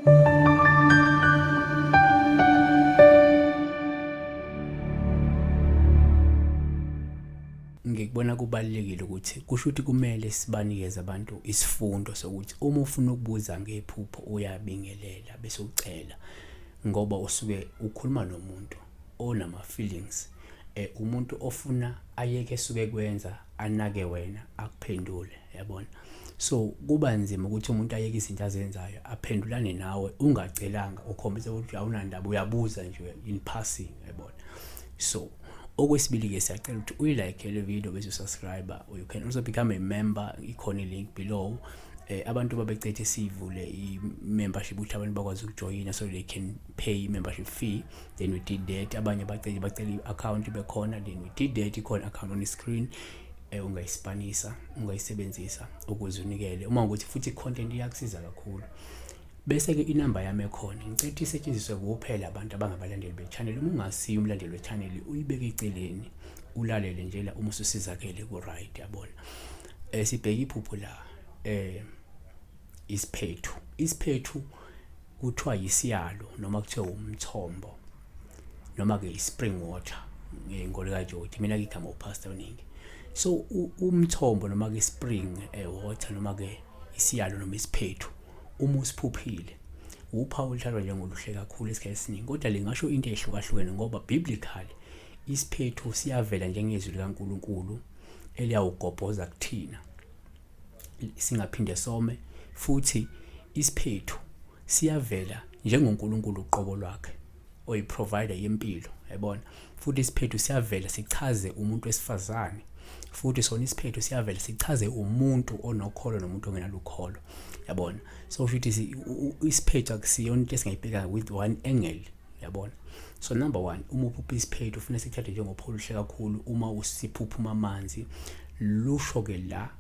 Ngikubona kubalekile ukuthi kusho ukuthi kumele sibanikeze abantu isifundo sokuthi uma ufuna ukubuza ngephupho uyabingelela bese ucela ngoba usuke ukhuluma nomuntu onama feelings umuntu ofuna ayeke esuke kwenza anake wena akuphendule yabona. So kuba nzima ukuthi umuntu ayeke izinto azenzayo aphendulane nawe ungacelanga ukhombisa ukuthi awunandaba uyabuza nje in passing yabona. So okwesibili ke siyacela ukuthi uyilike le video bese subscribe. You can also become a member, ikhona link below. Abantu babecethe sivule i-membership ukuthi abantu bakwazi ukujoyina so they can pay membership fee. Then we did that. Abanye bacela i-account bekhona, then we did that. Ikhona account on the screen ungayispanisa, ungayisebenzisa ukuze unikele uma ukuthi futhi content iyakusiza kakhulu. Bese ke inamba yami ekhona ngicela isetshenziswe kuphela abantu abangabalandeli be-channel. Uma ungasiyi umlandeli we-channel uyibeke eceleni ulalele nje la uma ususizakele ku right yabona. Sibheka iphupho la isiphethu. Isiphethu kuthiwa yisiyalo noma kuthiwa umthombo noma ke spring water ngenkolo kaJoji, mina ngigama upastor oningi. So umthombo noma ke spring water noma ke isiyalo noma isiphethu uma usiphuphile uphawu lithathwa njengoluhle kakhulu esikhathini esiningi, kodwa lingasho into ehlukahlukene ngoba biblically isiphethu siyavela njengezwi likaNkulunkulu eliyawugobhoza kuthina singaphinde some, futhi isiphethu siyavela njengoNkulunkulu uqobo lwakhe oyiprovider yempilo yabona. Futhi isiphethu siyavela sichaze umuntu wesifazane, futhi sona isiphethu siyavela sichaze umuntu onokholo nomuntu ongenalukholo yabona. So futhi isiphethu akusiyona into esingayibheka with one angle yabona. So number 1, uma uphupha isiphethu ufuna sikuthathe njengopholushe kakhulu. Uma usiphuphuma amanzi lusho ke la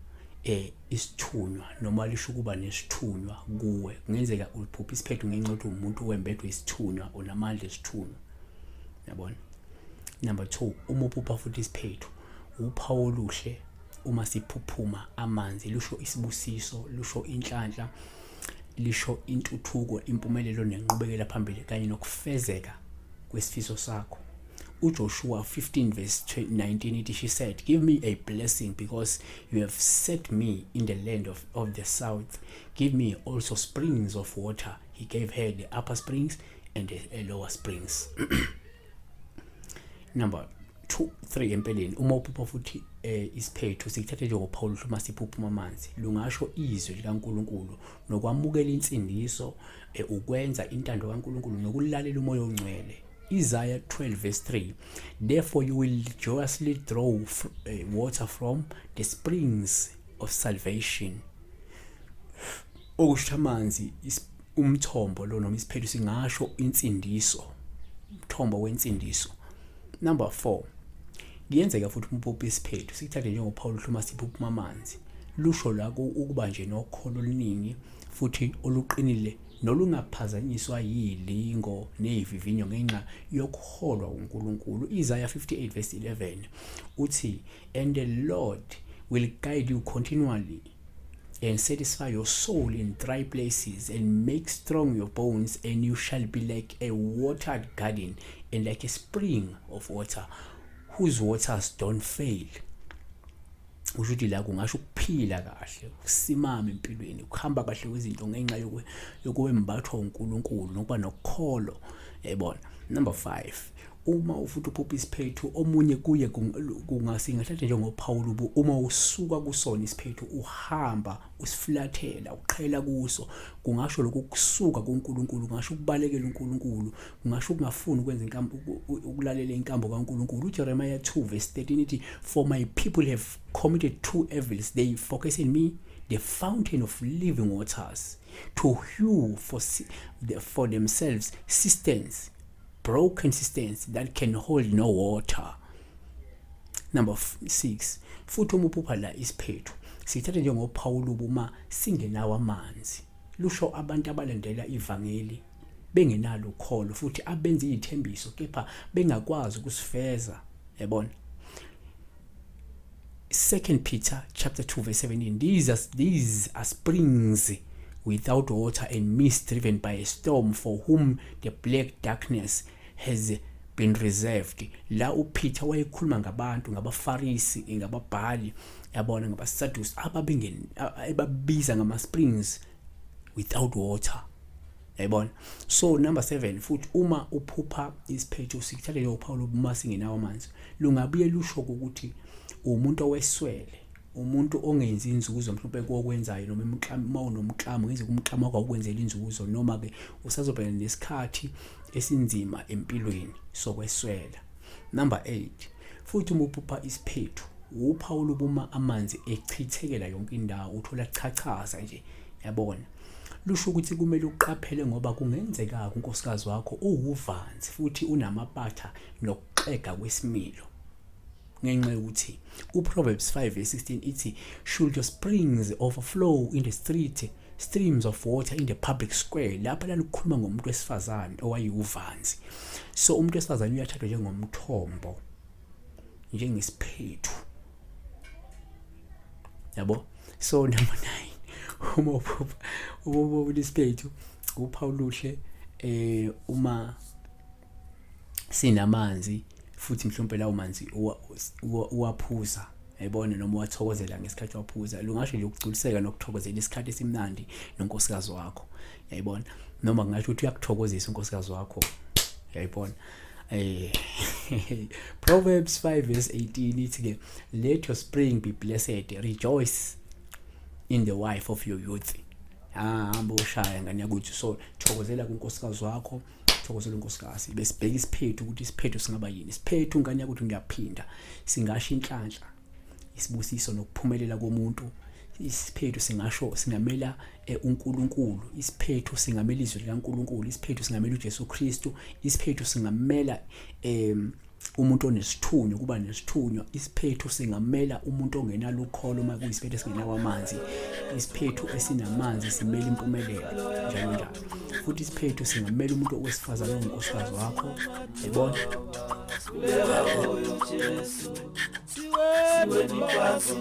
isithunywa noma lisho kuba nesithunywa kuwe. Kungenzeka uphupha isiphethu ngenxa yokuthi umuntu wembedwe isithunywa onamandla esithunywa yabona. Number 2, uma uphupha futhi isiphethu uphawu oluhle uma siphuphuma amanzi lusho isibusiso, lusho inhlanhla, lisho intuthuko, impumelelo nenqubekela phambili kanye nokufezeka kwesifiso sakho. uJoshua 15 verse 19 ithi, she said, give me a blessing because you have set me in the land of the south. Give me also springs of water. He gave her the upper springs and the lower springs. Number 3 empeleni uma uphupha futhi isiphethu sikuthathe njengophawu uma siphuphuma amanzi lungasho izwi likaNkulunkulu nokwamukela insindiso, ukwenza intando kaNkulunkulu nokulalela umoya ongcwele. Isaiah 12 verse 3, therefore you will joyously draw water from the springs of salvation. Okusho amanzi umthombo lo noma isiphethu singasho insindiso, umthombo wensindiso. Number 4, kuyenzeka futhi umpupha isiphethu sikuthathe njengophawu uma siphuphuma amanzi lusho la ukuba nje nokholo oluningi futhi oluqinile nolungaphazanyiswa yilingo neyivivinyo ngenxa yokholwa uNkulunkulu. Isaiah 58 verse 11 uthi, and the Lord will guide you continually and satisfy your soul in dry places and make strong your bones, and you shall be like a watered garden and like a spring of water whose waters don't fail. Ushuthi la kungasho ukuphila kahle, ukusimama empilweni, ukuhamba kahle kwezinto ngenxa yokwembathwa uNkulunkulu nokuba nokholo yabona. Number 5, uma ufuthi uphupha isiphethu omunye kuye kungasingathatha njengophawu uma usuka kusona isiphethu uhamba usiflathela uqhela kuso, kungasho lokhu kusuka kuNkulunkulu, kungasho ukubalekela uNkulunkulu, kungasho ukungafuni ukwenza inkambo ukulalela inkambo kaNkulunkulu. uJeremiah 2 verse 13 ithi, for my people have committed 2 evils, they focus in me the fountain of living waters to hew for themselves cisterns, broken cisterns that can hold no water. Number 6, futhi uma uphupha la isiphethu sithathe njengophawu uma singenawo amanzi lusho abantu abalandela ivangeli bengenalo ukholo futhi abenza izithembiso kepha bengakwazi ukusifeza yabona. 2 Peter chapter 2 verse 17, these are springs without water and mist, driven by a storm, for whom the black darkness has been reserved. La uPeter wayekhuluma ngabantu, ngabafarisi, ngababhali, yabona, ngabasaddusi ababiza ngama-springs without water, yayibona. So number 7, futhi uma uphupha isiphethu, sikuthathe leyo Paulo uma singenawo amanzi, lungabuye lusho ukuthi umuntu oweswele, umuntu ongenzi inzuzo mhlawumbe kokwenzayo, noma uma unomklamo ngenze umklamo wakho ukwenzela inzuzo, noma ke usazobhekana nesikhathi esinzima empilweni sokweswela. Number 8, futhi uma uphupha isiphethu, uPaulo buma amanzi echithekela yonke indawo, uthola chachaza nje, yabona. Lusho ukuthi kumele uqaphele ngoba kungenzeka unkosikazi wakho uwuvanzi futhi unamapatha nokuxega kwesimilo. Ngenxa yokuthi uProverbs 5:16 ithi, should your springs overflow in the street, streams of water in the public square. Lapha lalukhuluma ngomuntu wesifazane owayiuvanzi. So umuntu wesifazane uyathathwa njengomthombo, njengesiphethu, yabo. So number 9, uma uphupha isiphethu, uPaulo uhle uma sinamanzi futhi mhlawumbe lawo manzi uwaphuza, yayibona, noma wathokozela ngesikhathi waphuza, lungasho nje ukugculiseka nokuthokozela isikhathi esimnandi nonkosikazi wakho, yayibona, noma kungasho ukuthi uyakuthokozisa unkosikazi wakho, yayibona. Proverbs 5:18 ithi ke, let your spring be blessed, rejoice in the wife of your youth. Hamba ushaya ngani yakuthi, so thokozela kunkosikazi wakho, thokozela unkosikazi. Besibheka isiphethu ukuthi isiphethu singaba yini. Isiphethu ngani yakuthi ngiyaphinda, singasho inhlanhla, isibusiso nokuphumelela komuntu. Isiphethu singasho singamela uNkulunkulu, isiphethu singamela izwi likaNkulunkulu, isiphethu singamela uJesu Kristu, isiphethu singamela umuntu onesithunywa, kuba nesithunywa. Isiphethu singamela umuntu ongenalo ukholo uma kuyisiphethu esingenawo amanzi. Isiphethu esinamanzi simela impumelelo, njalo njalo. Futhi isiphethu singamela umuntu owesifazane ongunkosikazi wakho, yabona. Siwe ni pasi